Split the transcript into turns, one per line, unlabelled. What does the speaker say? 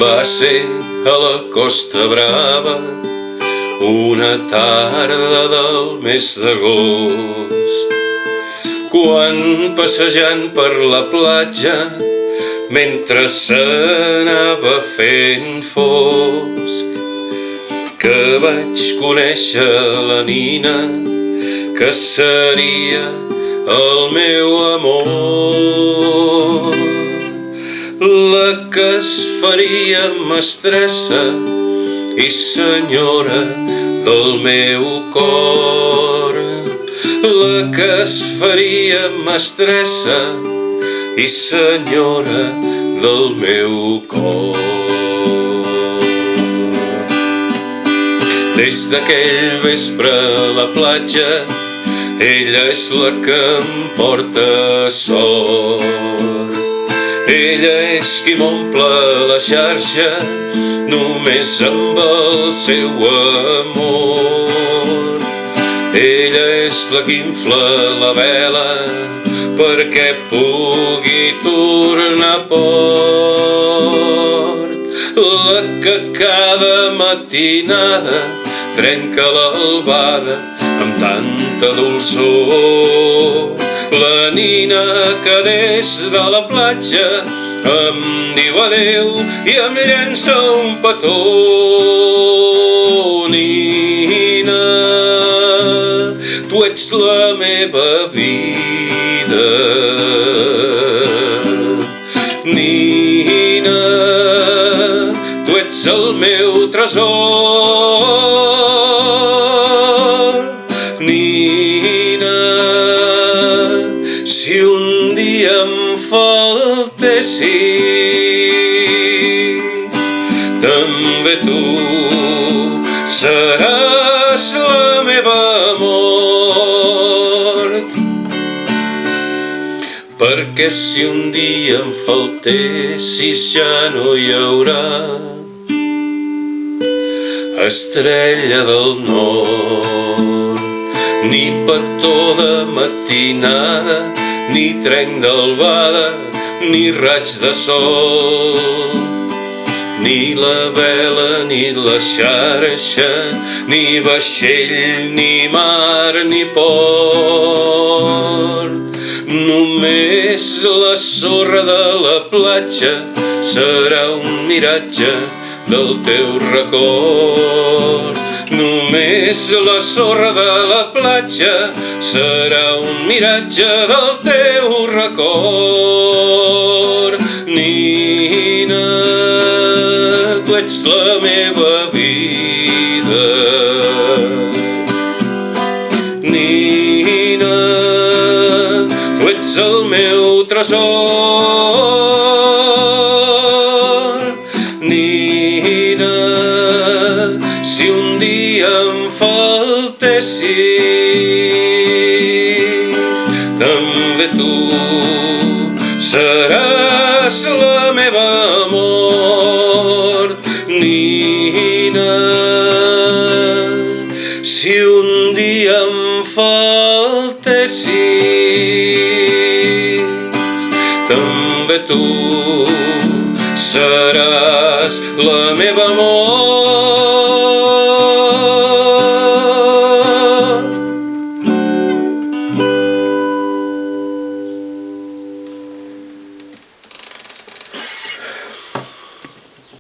Va ser a la Costa Brava una tarda del mes d'agost, quan passejant per la platja, mentre s'anava fent fosc, que vaig conèixer la Nina, que seria el meu amor, la que es faria mestressa i senyora del meu cor, la que es faria mestressa i senyora del meu cor. Des d'aquell vespre a la platja, ella és la que em porta sort. Ella és qui m'omple la xarxa només amb el seu amor. Ella és la que infla la vela perquè pugui tornar a port, la que cada matinada trenca l'albada amb tanta dolçor, la Nina que des de la platja em diu adeu i em llença un petó. Nina, tu ets la meva vida. Nina, tu ets el meu tresor. Nina, si un dia em faltessis, també tu seràs la meva mort. Perquè si un dia em faltessis ja no hi haurà estrella del nord, ni petó de matinada, ni trenc d'albada, ni raig de sol, ni la vela, ni la xarxa, ni vaixell, ni mar, ni port. Només la sorra de la platja serà un miratge del teu record. Només la sorra de la platja serà un miratge del teu record. Nina, tu ets la meva vida. Nina, tu ets el meu tresor. Nina, si un dia em faltessis, també tu seràs la meva mort. Nina, si un dia em faltessis, també tu seràs la meva